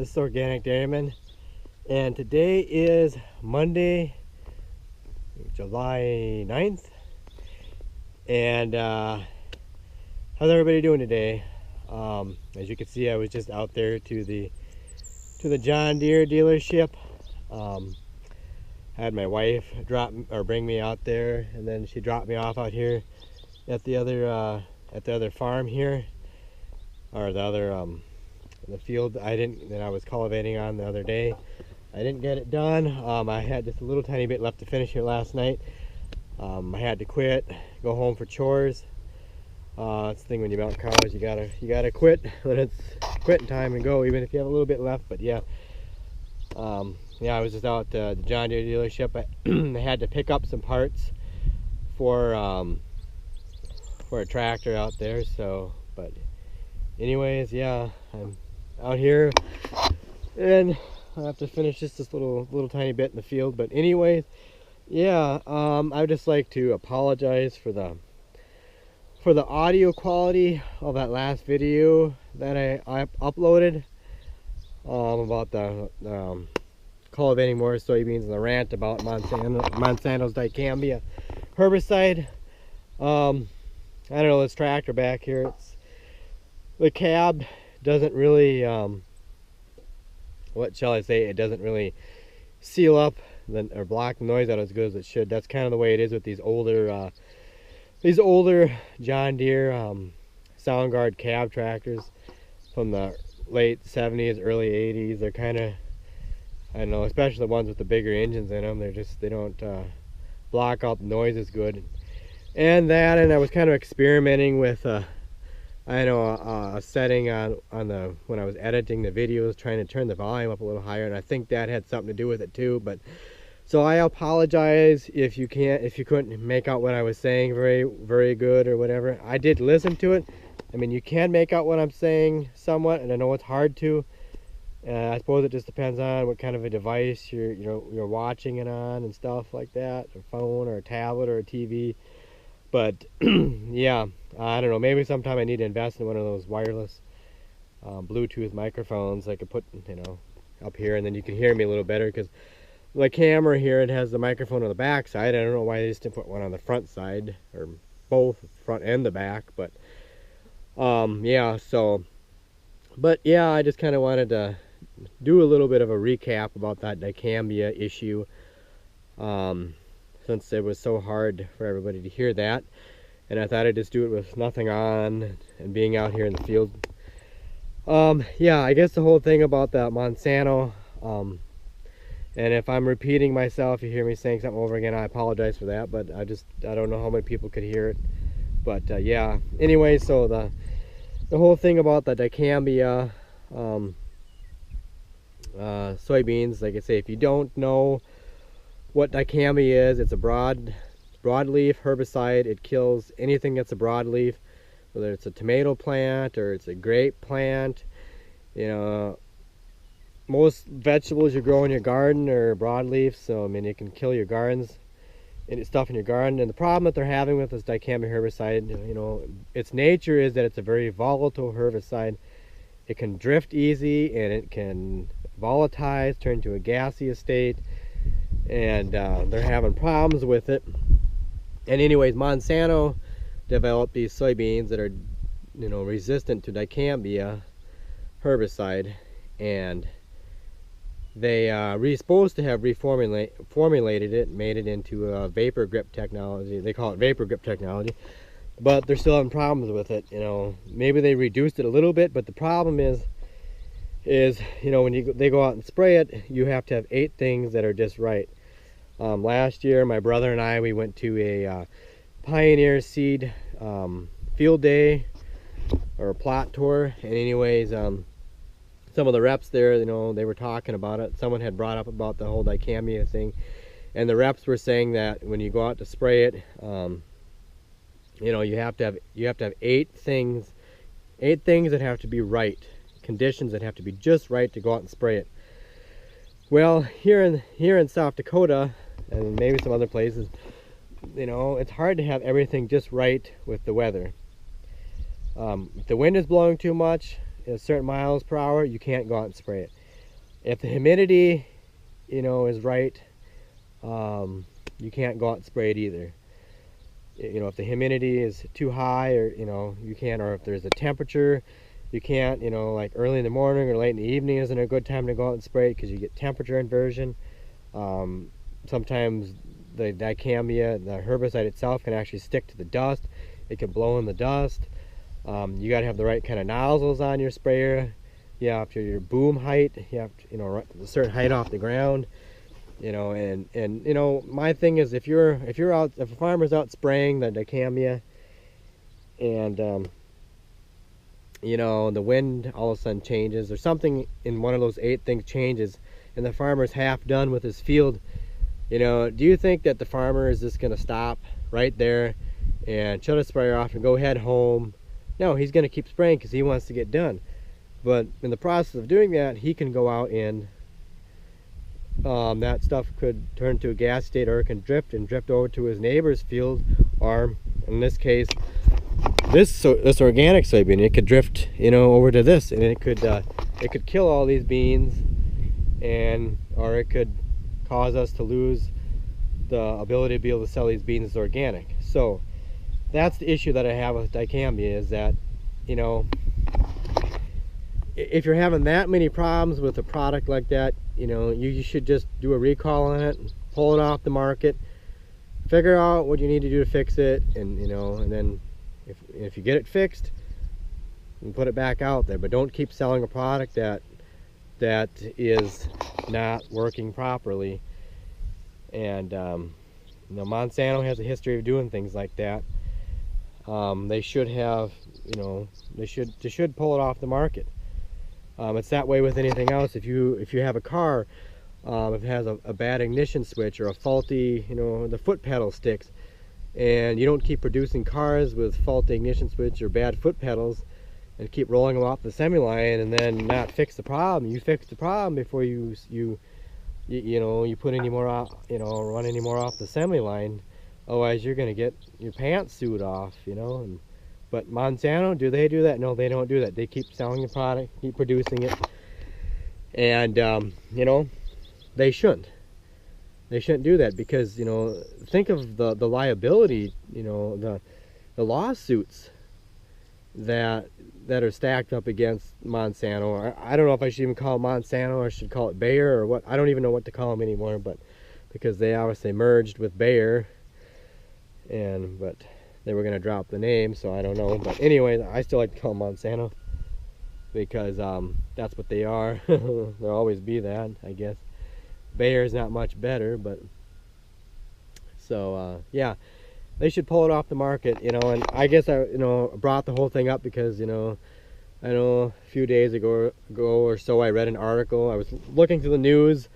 This is Organic Dairyman, and today is Monday, July 9th. And how's everybody doing today? As you can see, I was just out there to the John Deere dealership. I had my wife bring me out there, and then she dropped me off out here at the other farm here, or the field that I was cultivating on the other day. I didn't get it done. I had just a little tiny bit left to finish here last night. I had to quit, go home for chores. That's the thing when you milk cows, you gotta quit when it's quitting time and go, even if you have a little bit left. But yeah, yeah, I was just out at the John Deere dealership. I had to pick up some parts for a tractor out there. So, but anyways, yeah, I'm out here, and I have to finish just this little tiny bit in the field. But anyways, yeah, I would just like to apologize for the audio quality of that last video that I uploaded about the cultivating more soybeans and the rant about Monsanto's Dicamba herbicide. I don't know, this tractor back here, the cab doesn't really, what shall I say, it doesn't really seal up or block the noise out as good as it should. That's kind of the way it is with these older John Deere Soundguard cab tractors from the late 70s, early 80s. They're kind of, I don't know, especially the ones with the bigger engines in them, they don't block out the noise as good. And I was kind of experimenting with a setting on when I was editing the videos, trying to turn the volume up a little higher, and I think that had something to do with it too. But so I apologize if you couldn't make out what I was saying very good or whatever. I did listen to it. I mean, you can make out what I'm saying somewhat, and I know it's hard to. I suppose it just depends on what kind of a device you're watching it on and stuff like that, a phone or a tablet or a TV. But yeah, I don't know, maybe sometime I need to invest in one of those wireless Bluetooth microphones I could put, up here, and then you can hear me a little better, because the camera here, it has the microphone on the back side. I don't know why they just didn't put one on the front side, or both front and the back. But yeah, so, but yeah, I just kind of wanted to do a little bit of a recap about that Dicamba issue, since it was so hard for everybody to hear that, and I thought I'd just do it with nothing on and being out here in the field. Yeah, I guess the whole thing about that Monsanto, and if I'm repeating myself, you hear me saying something over again, I apologize for that. But I don't know how many people could hear it. But yeah, anyway, so the whole thing about the Dicamba soybeans, like I say, if you don't know what Dicamba is, it's a broadleaf herbicide. It kills anything that's a broadleaf, whether it's a tomato plant or it's a grape plant. Most vegetables you grow in your garden are broadleaf, so I mean, it can kill your gardens and stuff in your garden. And the problem that they're having with this Dicamba herbicide, its nature is that it's a very volatile herbicide. It can drift easy, and it can volatilize, turn to a gaseous state, and they're having problems with it. And anyways, Monsanto developed these soybeans that are resistant to Dicamba herbicide, and they were supposed to have reformulated it, made it into a vapor grip technology. They call it vapor grip technology, but they're still having problems with it. Maybe they reduced it a little bit, but the problem is when they go out and spray it, you have to have 8 things that are just right. Last year, my brother and I, we went to a Pioneer Seed field day or a plot tour, and anyways, some of the reps there, they were talking about it. Someone had brought up about the whole Dicamba thing, and the reps were saying that when you go out to spray it, you have to have 8 things that have to be right, conditions that have to be just right to go out and spray it. Well, here in South Dakota, and maybe some other places, it's hard to have everything just right with the weather. If the wind is blowing too much, at certain miles per hour, you can't go out and spray it. If the humidity, is right, you can't go out and spray it either. If the humidity is too high, or you can't, or if there's a temperature, you can't. Like early in the morning or late in the evening isn't a good time to go out and spray it because you get temperature inversion. Sometimes the dicamba, the herbicide itself, can actually stick to the dust. It can blow in the dust. You got to have the right kind of nozzles on your sprayer. You have to your boom height. You have to, a certain height off the ground. And my thing is, if a farmer's out spraying the dicamba, and the wind all of a sudden changes, or something in one of those 8 things changes, and the farmer's half done with his field, do you think that the farmer is just going to stop right there and shut his sprayer off and go head home? No, he's going to keep spraying because he wants to get done. But in the process of doing that, he can go out and that stuff could turn to a gas state, or it can drift over to his neighbor's field, or in this case, this organic soybean. It could drift, over to this, and it could kill all these beans, or it could cause us to lose the ability to be able to sell these beans as organic. So that's the issue that I have with dicamba, is that, if you're having that many problems with a product like that, you should just do a recall on it, pull it off the market, figure out what you need to do to fix it, and and then if you get it fixed, and put it back out there. But don't keep selling a product that is not working properly. And Monsanto has a history of doing things like that. They should have, they should pull it off the market. It's that way with anything else. If you have a car, if it has a bad ignition switch, or a faulty, the foot pedal sticks, and you don't keep producing cars with faulty ignition switch or bad foot pedals, and keep rolling them off the semi-line, and then not fix the problem. You fix the problem before you put any more out, run any more off the semi-line. Otherwise, you're gonna get your pants sewed off, But Monsanto, do they do that? No, they don't do that. They keep selling the product, keep producing it, and they shouldn't. They shouldn't do that, because think of the liability, the lawsuits that are stacked up against Monsanto. I don't know if I should even call it Monsanto, or I should call it Bayer, or what. I don't even know what to call them anymore, but because they obviously merged with Bayer, but they were going to drop the name, so I don't know. But anyway, I still like to call them Monsanto, because that's what they are. They'll always be that, I guess. Bayer's not much better, but so yeah, they should pull it off the market, and I guess I brought the whole thing up because I know a few days ago or so I read an article. I was looking through the news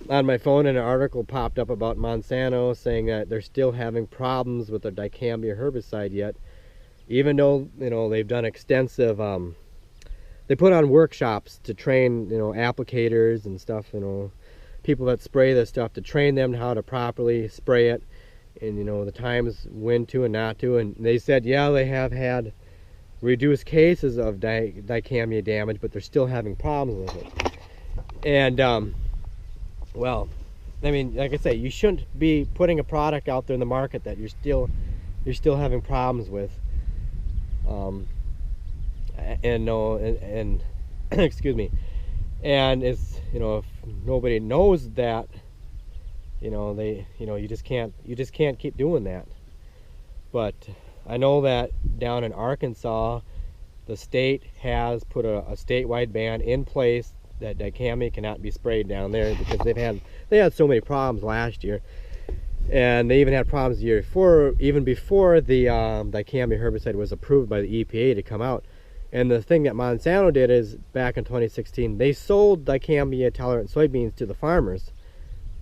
on my phone, and an article popped up about Monsanto saying that they're still having problems with their dicamba herbicide yet, even though they've done extensive they put on workshops to train applicators and stuff, people that spray this stuff, to train them how to properly spray it, and the times when to and not to. And they said, yeah, they have had reduced cases of dicamba damage, but they're still having problems with it. And well, I mean, like I say, you shouldn't be putting a product out there in the market that you're still having problems with. And excuse me. And it's if nobody knows that, you just can't keep doing that. But I know that down in Arkansas, the state has put a statewide ban in place that dicamba cannot be sprayed down there, because they had so many problems last year, and they even had problems the year before, even before the dicamba herbicide was approved by the EPA to come out. And the thing that Monsanto did is, back in 2016, they sold dicamba tolerant soybeans to the farmers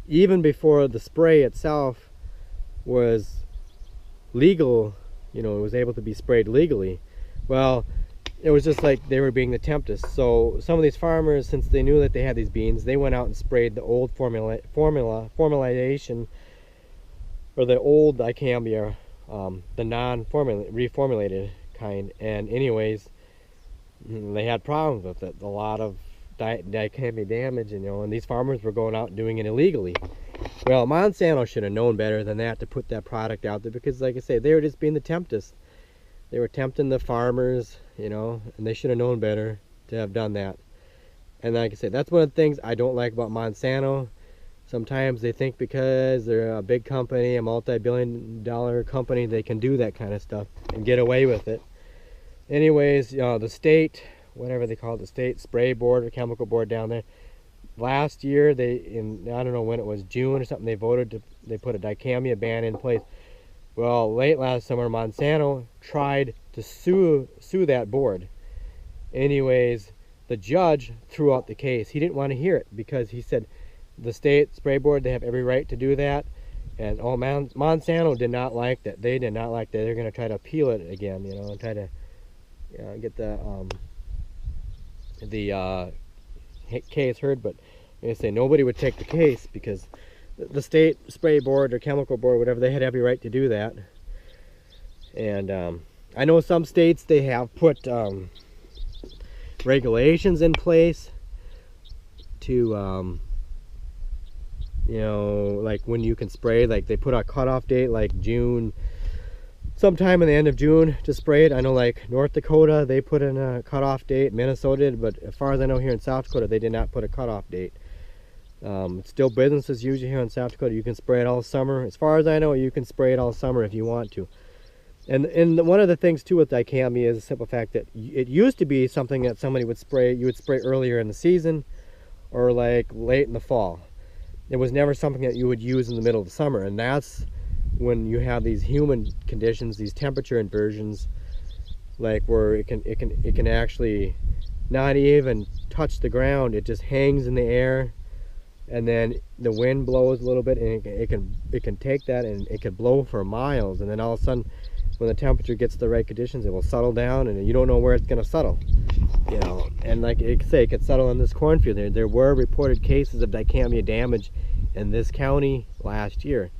even before the spray itself was legal, it was able to be sprayed legally. Well, it was just like they were being the tempters. So some of these farmers, since they knew that they had these beans, they went out and sprayed the old formulation, or the old dicamba, the reformulated kind. And anyways, they had problems with it. A lot of dicamba damage, and these farmers were going out and doing it illegally. Well, Monsanto should have known better than that to put that product out there, because like I say, they were just being the tempters. They were tempting the farmers, and they should have known better to have done that. And like I say, that's one of the things I don't like about Monsanto. Sometimes they think because they're a big company, a multi-billion-dollar company, they can do that kind of stuff and get away with it. Anyways, the state, whatever they call it, the state spray board or chemical board down there, last year, I don't know when it was, June or something, they put a dicamba ban in place. Well, late last summer, Monsanto tried to sue that board. Anyways, the judge threw out the case. He didn't want to hear it because he said the state spray board, they have every right to do that. And Monsanto did not like that. They did not like that. They're going to try to appeal it again, and try to get the case heard. But like I say, nobody would take the case because the state spray board or chemical board, whatever, they had every right to do that. And I know some states, they have put regulations in place to like when you can spray, like they put a cutoff date like June, sometime in the end of June to spray it. I know like North Dakota, they put in a cutoff date, Minnesota did, but as far as I know here in South Dakota, they did not put a cutoff date. It's still business as usual here in South Dakota. You can spray it all summer. As far as I know, you can spray it all summer if you want to. And one of the things too with dicamba is the simple fact that it used to be something that somebody would spray, you would spray earlier in the season or like late in the fall. It was never something that you would use in the middle of the summer, and that's when you have these human conditions, these temperature inversions, like where it can actually not even touch the ground. It just hangs in the air, and then the wind blows a little bit, and it can take that and it can blow for miles, and then all of a sudden, when the temperature gets the right conditions, it will settle down, and you don't know where it's going to settle. And like I say, it could settle in this cornfield. There were reported cases of dicamba damage in this county last year.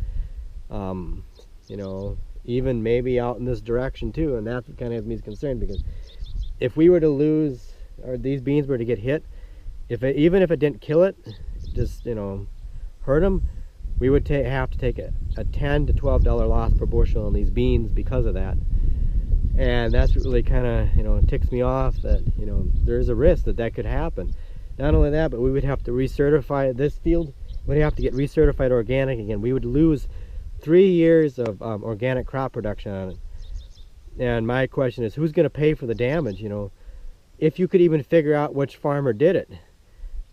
Even maybe out in this direction too, and that's what kind of has me concerned, because if we were to lose, or these beans were to get hit, even if it didn't kill it, just hurt them, we would have to take a $10 to $12 loss per bushel on these beans because of that. And that's what really kind of ticks me off, that there's a risk that could happen. Not only that, but we would have to recertify this field. We'd have to get recertified organic again. We would lose 3 years of organic crop production on it. And my question is, who's going to pay for the damage? If you could even figure out which farmer did it,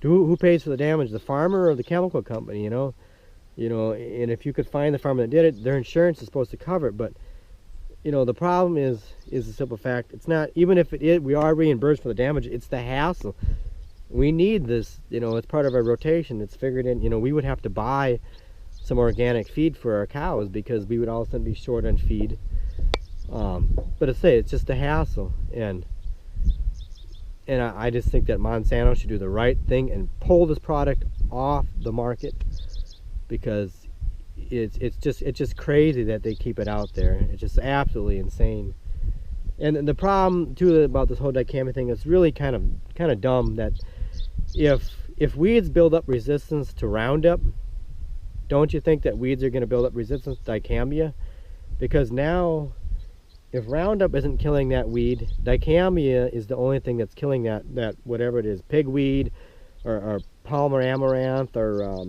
who pays for the damage, the farmer or the chemical company? And if you could find the farmer that did it, their insurance is supposed to cover it. But the problem is the simple fact, it's not, even if we are reimbursed for the damage, it's the hassle. We need this, it's part of our rotation. It's figured in, we would have to buy some organic feed for our cows because we would all of a sudden be short on feed. But it's just a hassle. And I just think that Monsanto should do the right thing and pull this product off the market, because it's just crazy that they keep it out there. It's just absolutely insane. And the problem too about this whole dicamba thing is really kind of dumb, that if weeds build up resistance to Roundup, don't you think that weeds are going to build up resistance to dicamba? Because now, if Roundup isn't killing that weed, dicamba is the only thing that's killing that whatever it is, pigweed or Palmer amaranth or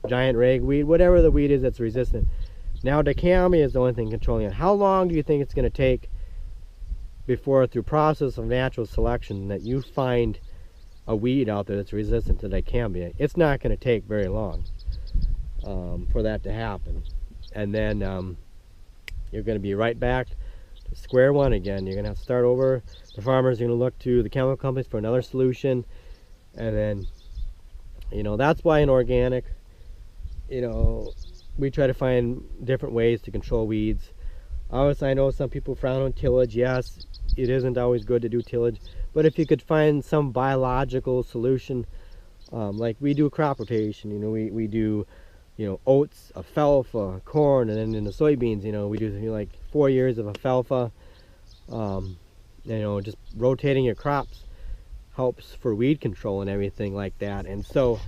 giant ragweed, whatever the weed is that's resistant. Now dicamba is the only thing controlling it. How long do you think it's going to take before, through process of natural selection, that you find a weed out there that's resistant to dicamba? It's not going to take very long for that to happen. And then you're going to be right back to square one again. You're going to have to start over. The farmers are going to look to the chemical companies for another solution. And then, that's why in organic, we try to find different ways to control weeds. Obviously, I know some people frown on tillage. Yes, it isn't always good to do tillage, but if you could find some biological solution, like we do crop rotation, we do, oats, alfalfa, corn, and then in the soybeans, we do like 4 years of alfalfa, just rotating your crops. helps for weed control and everything like that. And so,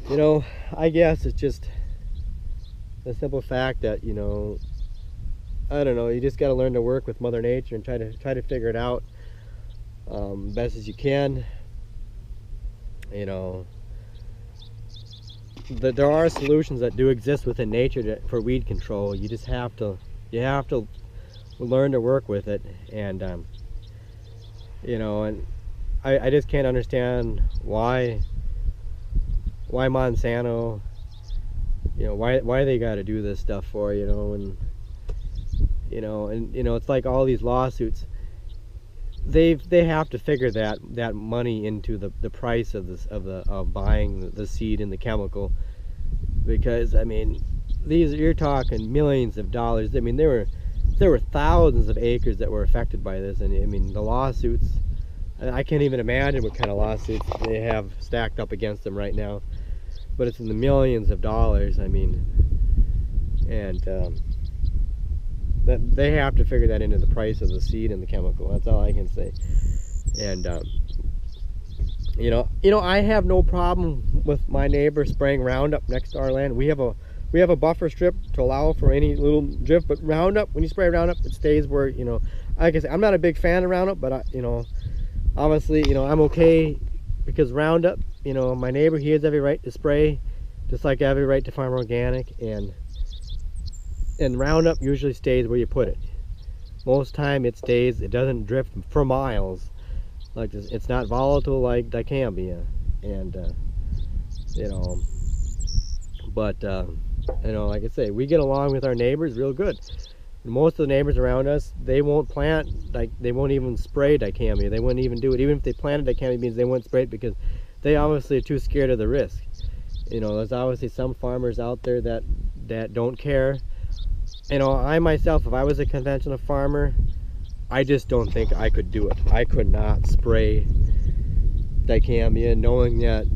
you know, I guess it's just the simple fact that, you know, I don't know, you just got to learn to work with Mother Nature and try to figure it out best as you can. You know, there are solutions that do exist within nature for weed control. You just have to learn to work with it. And you know, and I just can't understand why Monsanto, you know, why they got to do this stuff for, you know. And you know, it's like all these lawsuits, they have to figure that money into the price of buying the seed and the chemical, because I mean, you're talking millions of dollars. I mean, there were thousands of acres that were affected by this, and I mean, the lawsuits, I can't even imagine what kind of lawsuits they have stacked up against them right now, but it's in the millions of dollars. I mean, and that they have to figure that into the price of the seed and the chemical. That's all I can say. And you know, I have no problem with my neighbor spraying Roundup next to our land. We have a buffer strip to allow for any little drift, but Roundup, when you spray Roundup, it stays where, you know, like I said, I'm not a big fan of Roundup, but you know, obviously, you know, I'm okay, because Roundup, you know, my neighbor, he has every right to spray, just like every right to farm organic, and Roundup usually stays where you put it. Most time it stays, it doesn't drift for miles like this. It's not volatile like Dicamba, and you know, but you know, like I say, we get along with our neighbors real good. Most of the neighbors around us, they won't plant, like, they won't even spray Dicamba. They wouldn't even do it. Even if they planted Dicamba beans, they wouldn't spray it, because they obviously are too scared of the risk. You know, there's obviously some farmers out there that don't care. You know, I myself, if I was a conventional farmer, I just don't think I could do it. I could not spray Dicamba knowing that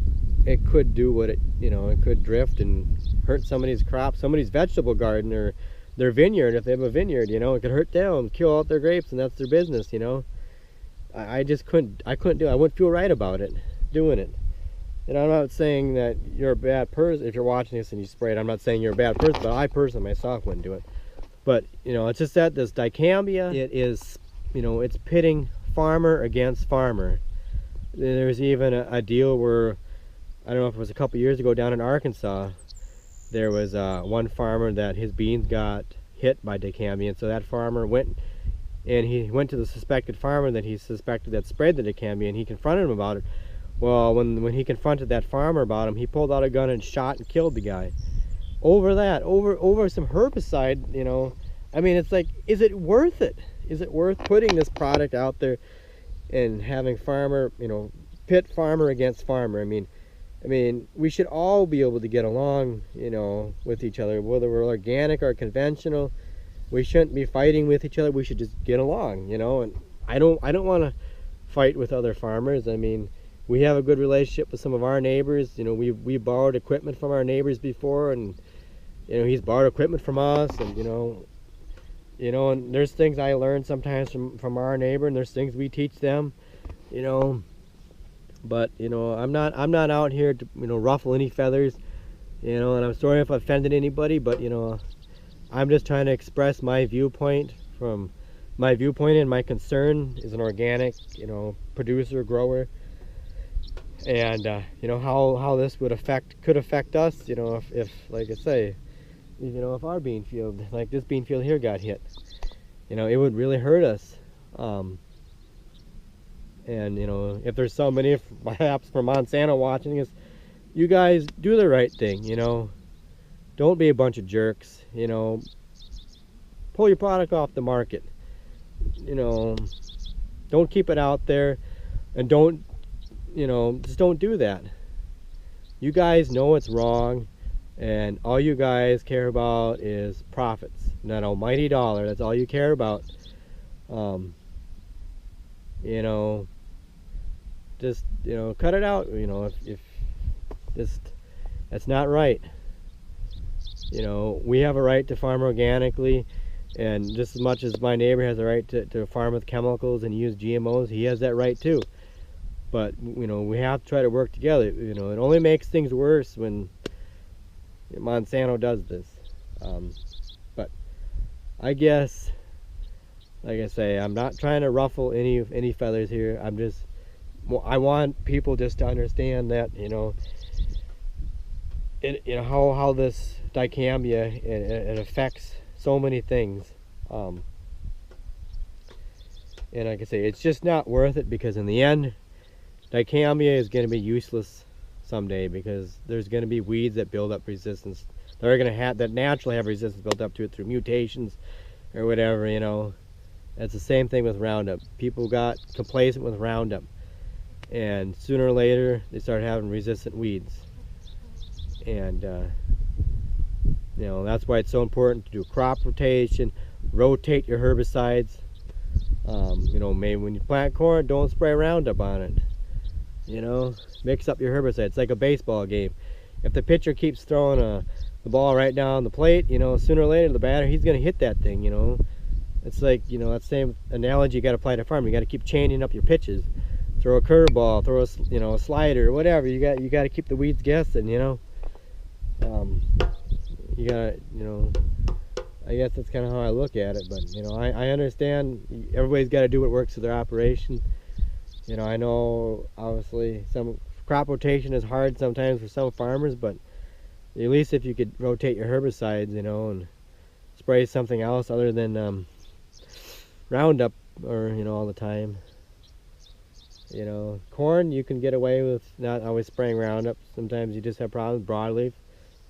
it could do what it, you know, it could drift and hurt somebody's crop, somebody's vegetable garden, or their vineyard. If they have a vineyard, you know, it could hurt them, kill out their grapes, and that's their business, you know. I just couldn't do it. I wouldn't feel right about it, doing it. And I'm not saying that you're a bad person if you're watching this and you spray it. I'm not saying you're a bad person, but I personally myself wouldn't do it. But, you know, it's just that this Dicamba, it is, you know, it's pitting farmer against farmer. There's even a deal where, I don't know if it was a couple years ago down in Arkansas, there was one farmer that his beans got hit by Dicamba, and so that farmer went and he went to the suspected farmer that he suspected that sprayed the Dicamba, and he confronted him about it. Well, when he confronted that farmer about him, he pulled out a gun and shot and killed the guy. Over that, over some herbicide, you know. I mean, it's like, is it worth it? Is it worth putting this product out there and having farmer, you know, pit farmer against farmer? I mean, we should all be able to get along, you know, with each other, whether we're organic or conventional. We shouldn't be fighting with each other. We should just get along, you know. And I don't want to fight with other farmers. I mean, we have a good relationship with some of our neighbors. You know, we borrowed equipment from our neighbors before, and you know, he's borrowed equipment from us, and you know, and there's things I learn sometimes from our neighbor, and there's things we teach them, you know. But you know, I'm not out here to, you know, ruffle any feathers, you know. And I'm sorry if I offended anybody, but you know, I'm just trying to express my viewpoint, and my concern as an organic, you know, producer, grower. And you know, how this could affect us, you know, if like I say, you know, if our bean field, like this bean field here, got hit, you know, it would really hurt us. And you know, if there's somebody perhaps from Monsanto watching us, you guys do the right thing, you know. Don't be a bunch of jerks, you know. Pull your product off the market, you know. Don't keep it out there, and don't, you know, just don't do that. You guys know it's wrong, and all you guys care about is profits, that almighty dollar. That's all you care about. You know, just, you know, cut it out. You know, if just, that's not right. You know, we have a right to farm organically, and just as much as my neighbor has a right to farm with chemicals and use GMOs, he has that right too. But you know, we have to try to work together. You know, it only makes things worse when Monsanto does this. But I guess, like I say, I'm not trying to ruffle any feathers here. I want people just to understand that, you know, how this dicamba it affects so many things. And like I say, it's just not worth it, because in the end, dicamba is going to be useless someday, because there's going to be weeds that build up resistance. They're going to have that naturally have resistance built up to it through mutations or whatever, you know. It's the same thing with Roundup. People got complacent with Roundup, and sooner or later they start having resistant weeds. And you know, that's why it's so important to do crop rotation, rotate your herbicides. You know, maybe when you plant corn, don't spray Roundup on it. You know, mix up your herbicide. It's like a baseball game. If the pitcher keeps throwing the ball right down the plate, you know, sooner or later the batter, he's going to hit that thing, you know. It's like, you know, that same analogy you got to apply to farming. You got to keep changing up your pitches. Throw a curveball, throw a, you know, a slider, whatever. You got to keep the weeds guessing, you know. You got to, you know, I guess that's kind of how I look at it. But, you know, I understand everybody's got to do what works for their operation. You know, I know obviously some crop rotation is hard sometimes for some farmers, but at least if you could rotate your herbicides, you know, and spray something else other than Roundup, or, you know, all the time. You know, corn, you can get away with not always spraying Roundup. Sometimes you just have problems with broadleaf.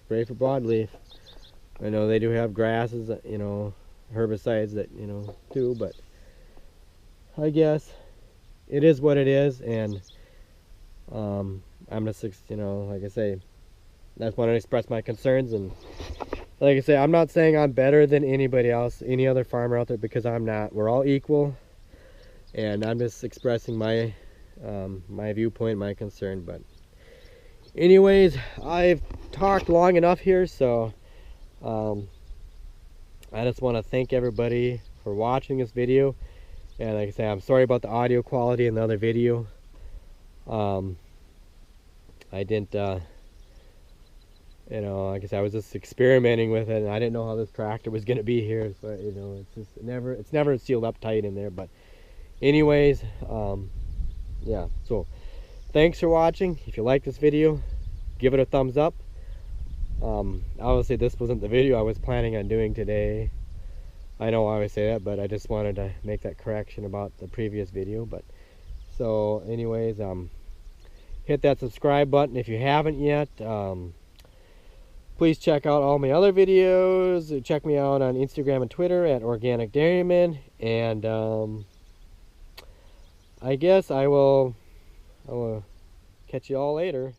Spray for broadleaf. I know they do have grasses, you know, herbicides that, you know, too, but I guess it is what it is. And I'm just, you know, like I say, I just want to express my concerns. And like I say, I'm not saying I'm better than anybody else, any other farmer out there, because I'm not. We're all equal, and I'm just expressing my my viewpoint, my concern. But anyways, I've talked long enough here, so I just want to thank everybody for watching this video. And like I say, I'm sorry about the audio quality in the other video. I didn't you know, like I said, I was just experimenting with it, and I didn't know how this tractor was going to be here. So, you know, it's never sealed up tight in there. But anyways, yeah, so thanks for watching. If you like this video, give it a thumbs up. Obviously this wasn't the video I was planning on doing today. I know I always say that, but I just wanted to make that correction about the previous video. But so anyways, hit that subscribe button if you haven't yet. Please check out all my other videos. Check me out on Instagram and Twitter at Organic Dairyman. And I guess I will catch you all later.